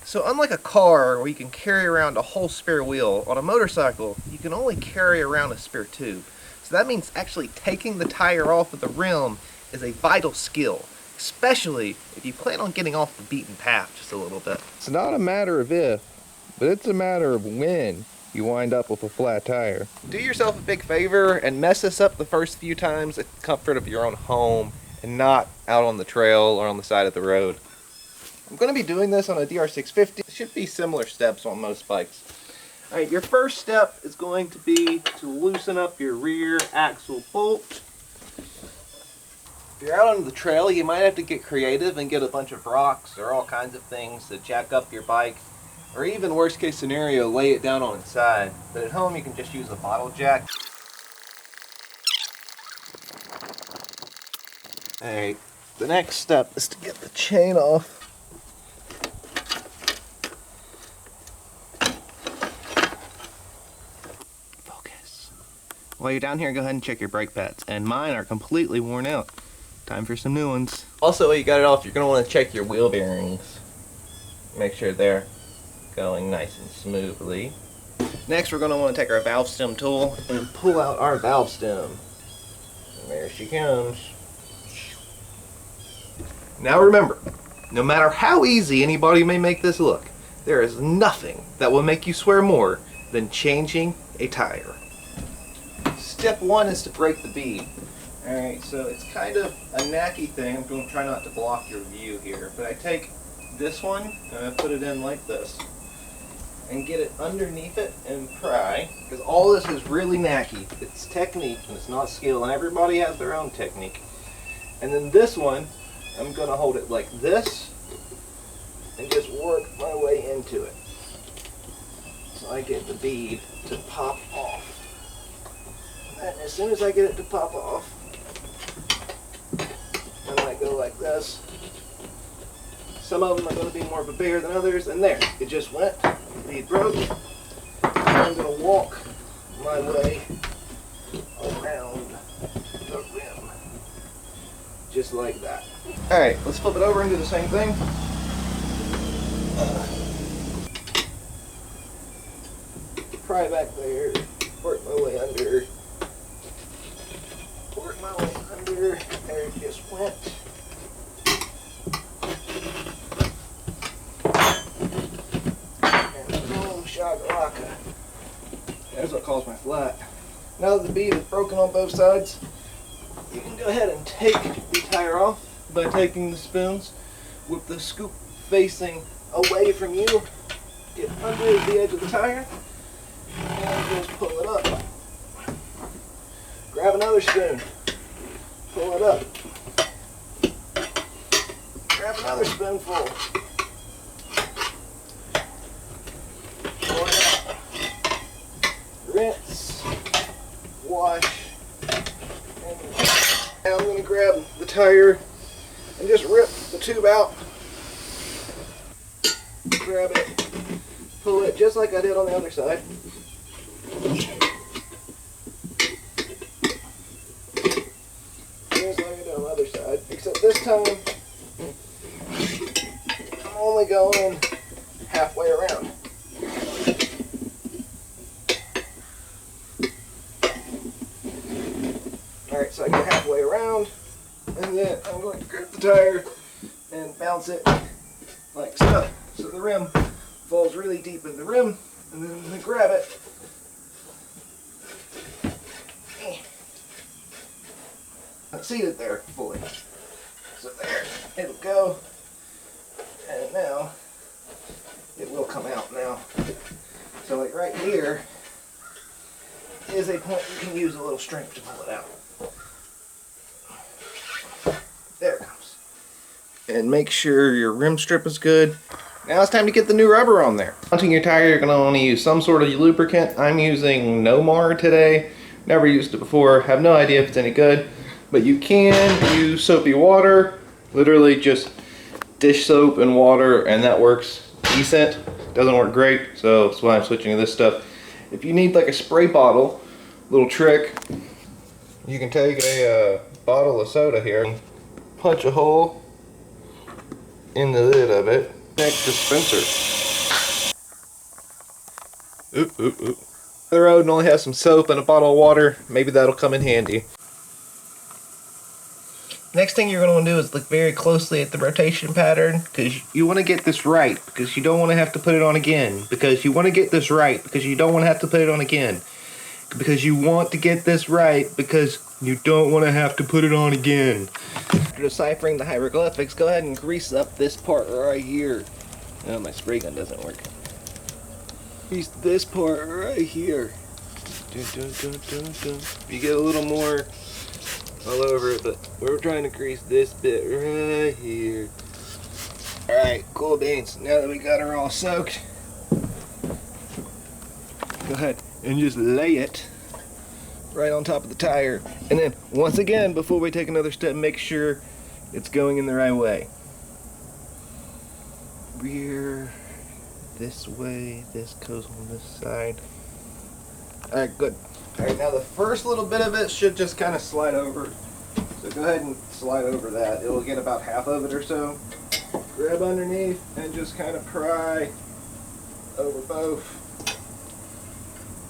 So unlike a car where you can carry around a whole spare wheel, on a motorcycle you can only carry around a spare tube. So that means actually taking the tire off of the rim is a vital skill, especially if you plan on getting off the beaten path just a little bit. It's not a matter of if, but it's a matter of when you wind up with a flat tire. Do yourself a big favor and mess this up the first few times at the comfort of your own home and not out on the trail or on the side of the road. I'm going to be doing this on a DR650. It should be similar steps on most bikes. Alright, your first step is going to be to loosen up your rear axle bolt. If you're out on the trail, you might have to get creative and get a bunch of rocks or all kinds of things to jack up your bike. Or even worst case scenario, lay it down on its side. But at home you can just use a bottle jack. Alright, the next step is to get the chain off. Focus. While you're down here, go ahead and check your brake pads. And mine are completely worn out. Time for some new ones. Also, while you got it off, you're going to want to check your wheel bearings. Make sure they're going nice and smoothly. Next, we're going to want to take our valve stem tool and pull out our valve stem. And there she comes. Now remember, no matter how easy anybody may make this look, there is nothing that will make you swear more than changing a tire. Step one is to break the bead. Alright, so it's kind of a knacky thing. I'm going to try not to block your view here, but I take this one and I put it in like this and get it underneath it and pry, because all this is really knacky. It's technique and it's not skill, and everybody has their own technique. And then this one, I'm going to hold it like this and just work my way into it so I get the bead to pop off. And as soon as I get it to pop off, I might go like this. Some of them are going to be more of a bear than others, and there, it just went. Bead broke. I'm going to walk my way around the rim, just like that. Alright, let's flip it over and do the same thing. Pry back there, work my way under. Work my way under. There it just went. And boom, shakalaka. There's what caused my flat. Now that the bead is broken on both sides, you can go ahead and take the tire off by taking the spoons with the scoop facing away from you. Get under the edge of the tire and just pull it up. Grab another spoon, pull it up. Grab another spoonful, pull it up. Rinse, wash, and now I'm going to grab the tire and just rip the tube out. Grab it, pull it just like I did on the other side. Just like I did on the other side, except this time I'm only going halfway around. Alright, so I go halfway around, and then I'm going to grab the tire and bounce it like so. So the rim falls really deep in the rim, and then I'm going to grab it. Not seated there fully. So there, it'll go, and now it will come out now. So like right here is a point you can use a little strength to pull it out. There it comes. And make sure your rim strip is good. Now it's time to get the new rubber on there. Mounting your tire, you're going to want to use some sort of lubricant. I'm using Nomar today. Never used it before. Have no idea if it's any good. But you can use soapy water. Literally just dish soap and water, and that works decent. Doesn't work great, so that's why I'm switching to this stuff. If you need like a spray bottle, little trick, you can take a bottle of soda here, punch a hole in the lid of it, next dispenser. Oop, oop, oop. The road and only have some soap and a bottle of water. Maybe that'll come in handy. Next thing you're going to want to do is look very closely at the rotation pattern, because you want to get this right, because you don't want to have to put it on again. Because you want to get this right, because you don't want to have to put it on again. Because you want to get this right, because you don't want to have to put it on again. After deciphering the hieroglyphics, go ahead and grease up this part right here. Oh, my spray gun doesn't work. Grease this part right here. Dun, dun, dun, dun, dun. You get a little more all over it, but we're trying to grease this bit right here. Alright, cool beans. Now that we got her all soaked, go ahead and just lay it right on top of the tire. And then, once again, before we take another step, make sure it's going in the right way. Rear this way, this goes on this side. Alright, good. Alright, now the first little bit of it should just kind of slide over. So go ahead and slide over that. It'll get about half of it or so. Grab underneath and just kind of pry over both.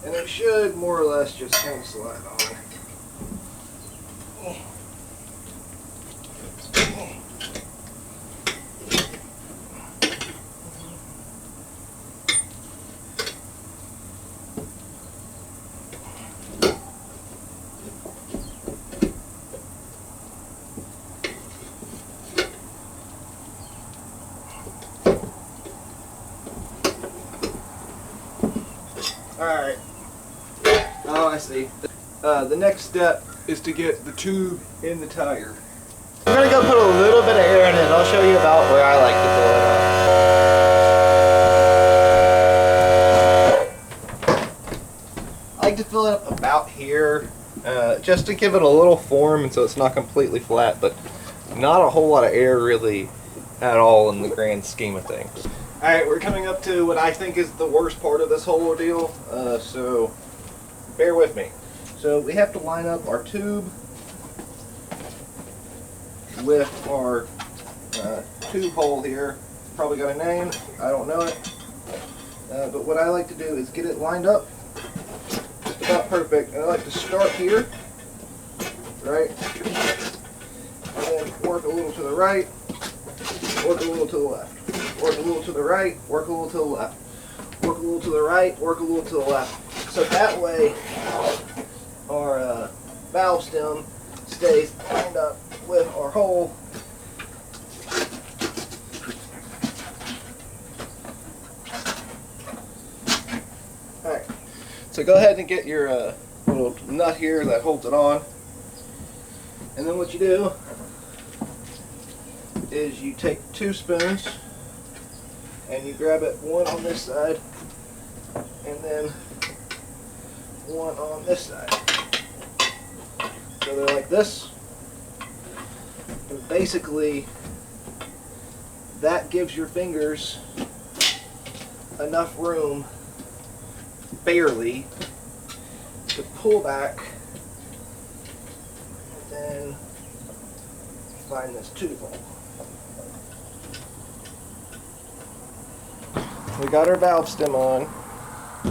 And it should more or less just kind of slide on. Alright. Oh, I see. The next step is to get the tube in the tire. I'm going to go put a little bit of air in it. I'll show you about where I like to fill it up. I like to fill it up about here, just to give it a little form and so it's not completely flat, but not a whole lot of air really at all in the grand scheme of things. Alright, we're coming up to what I think is the worst part of this whole ordeal, so bear with me. So we have to line up our tube with our tube hole here. Probably got a name, I don't know it. But what I like to do is get it lined up just about perfect. And I like to start here, right? And then work a little to the right, work a little to the left. Work a little to the right, work a little to the left. Work a little to the right, work a little to the left. So that way, our valve stem stays lined up with our hole. Alright, so go ahead and get your little nut here that holds it on. And then what you do is you take 2 spoons and you grab it, one on this side and then one on this side. So they're like this. And basically that gives your fingers enough room, barely, to pull back and then find this tube hole. We got our valve stem on,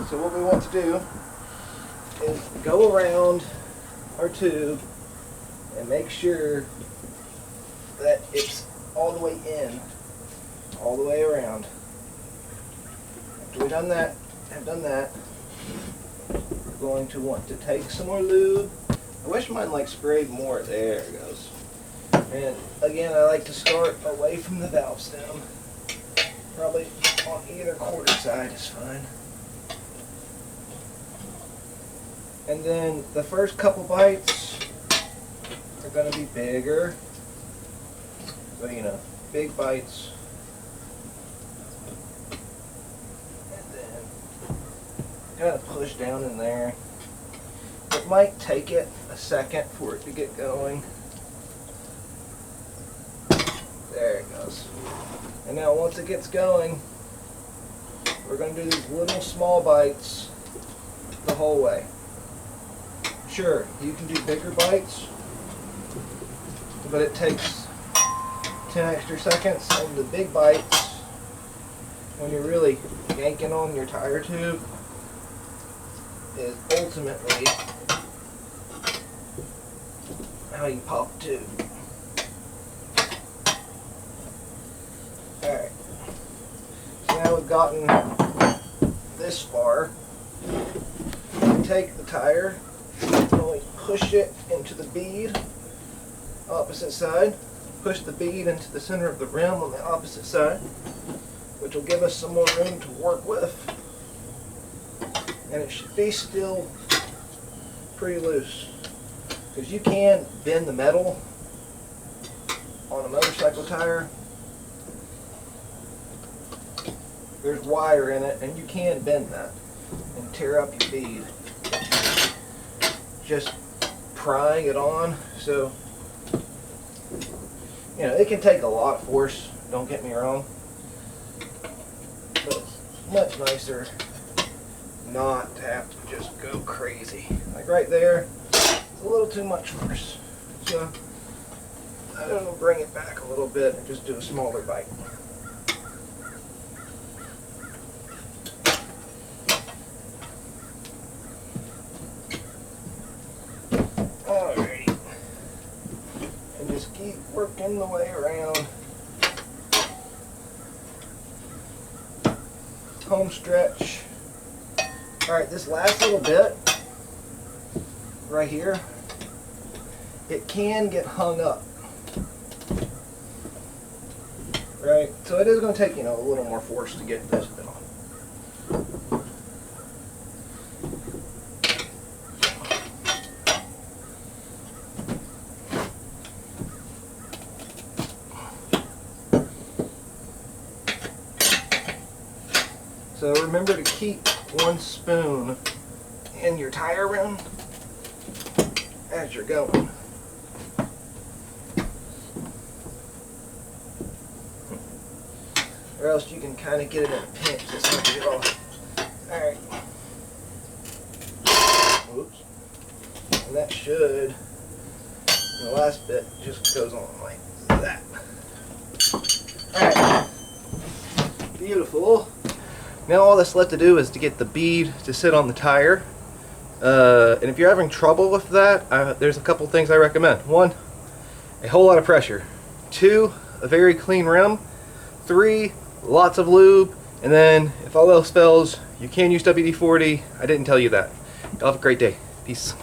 so what we want to do is go around our tube and make sure that it's all the way in, all the way around. After we've done that, we're going to want to take some more lube. I wish mine like sprayed more. There it goes. And again, I like to start away from the valve stem. Probably on either quarter side is fine. And then the first couple bites are going to be bigger. So, you know, big bites. And then kind of push down in there. It might take it a second for it to get going. There it goes. And now once it gets going, we're going to do these little small bites the whole way. Sure, you can do bigger bites, but it takes 10 extra seconds. And the big bites, when you're really yanking on your tire tube, is ultimately how you pop the tube. Alright, so now we've gotten this far. We take the tire and we push it into the bead, opposite side. Push the bead into the center of the rim on the opposite side, which will give us some more room to work with. And it should be still pretty loose, because you can bend the metal on a motorcycle tire. There's wire in it, and you can bend that and tear up your bead. Just prying it on, so you know, it can take a lot of force, don't get me wrong, but it's much nicer not to have to just go crazy. Like right there, it's a little too much force. So I'm going to bring it back a little bit and just do a smaller bite. Alrighty. And just keep working the way around. Home stretch. Alright, this last little bit right here, it can get hung up. Right? So it is going to take, you know, a little more force to get this bit on. So remember to keep one spoon in your tire rim as you're going. Or else you can kind of get it in a pinch. That's not get it off. Alright. Oops. And that should, the last bit just goes on like that. Alright. Beautiful. Now all that's left to do is to get the bead to sit on the tire. And if you're having trouble with that, there's a couple things I recommend. 1, a whole lot of pressure. 2, a very clean rim. 3, lots of lube. And then, if all else fails, you can use WD-40. I didn't tell you that. Y'all have a great day. Peace.